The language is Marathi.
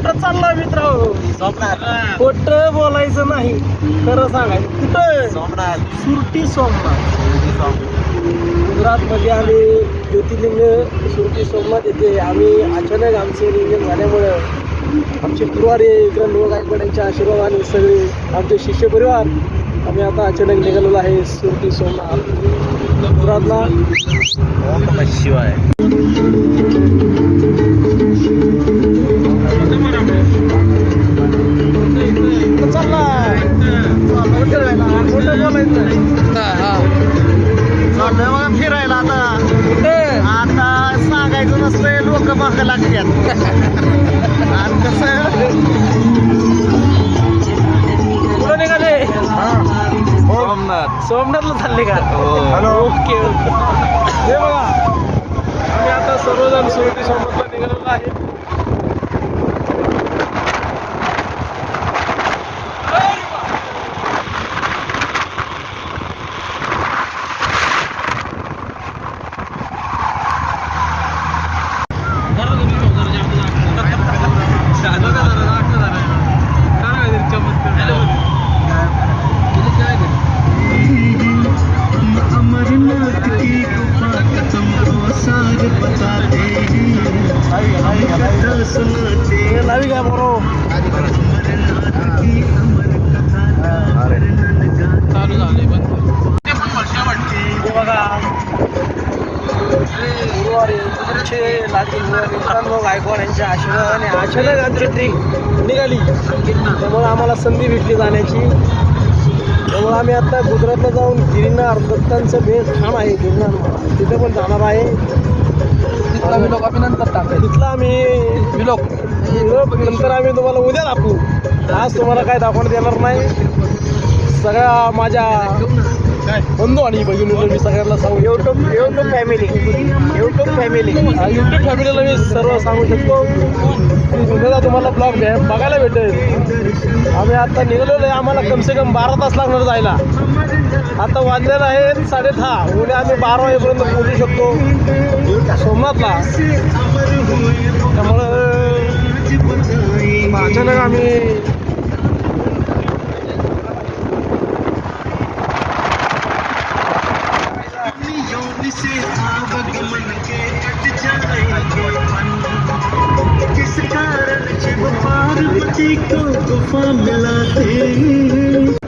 कुठं चालला मित्र? सोमनाथ. खोटं बोलायचं नाही, खरं सांगायचं. कुठं? सोमनाथ. सुरती सोमनाथ. गुजरातमध्ये आम्ही ज्योतिर्लिंग सुरती सोमनाथ येथे आम्ही अचानक आमचे नियोजन झाल्यामुळं आमचे गुरुवारी विक्रम गायकवाड यांच्या आशीर्वादाने सगळे आमचे शिष्य परिवार आम्ही आता अचानक निघालेलो आहे सुरती सोमनाथ गुजरातला. ओम नमः शिवाय. चालला खोटं बोलायचं. चाललोय बघा फिरायला आता सांगायचं नसतंय, लोक मागं लागतात. आणि कसं कुठं निघाले? सोमनाथ. सोमनाथला चालले का? हॅलो. ओके हे बघा आम्ही आता सर्वजण सुरती सोमनाथला निघालेलो आहे. लावी काय बरोबर चालू झाले बघा गुरुवारी आमचे लाडके गुरुवारी गायकवाड यांच्या आशीर्वादाने अचानक आमची ट्रिप निघाली. त्यामुळे आम्हाला संधी भेटली जाण्याची. त्यामुळे आम्ही आता गुजरातला जाऊन गिरनार दत्तांचं बेस ठाण आहे गिरनार, तिथे पण जाणार आहे. तिथला आम्ही विलोक नंतर आम्ही तुम्हाला उद्या दाखवू. आज तुम्हाला काय दाखवण्यात येणार नाही. सगळ्या माझ्या बंधू आणि भगिनीला मी सगळ्यांना सांगू यूट्यूब फॅमिलीला मी सर्व सांगू शकतो. उद्याला तुम्हाला ब्लॉग बघायला भेटेल. आम्ही आता निघालेलो आहे. आम्हाला कमसे कम 12 तास लागणार जायला. आता वाजलेलं आहे 6:30. उद्या आम्ही 12 वाजेपर्यंत पोहोचू शकतो सोमनाथला. त्यामुळं अचानक आम्ही जिस कारण पार्वती को गुफा मिला थे.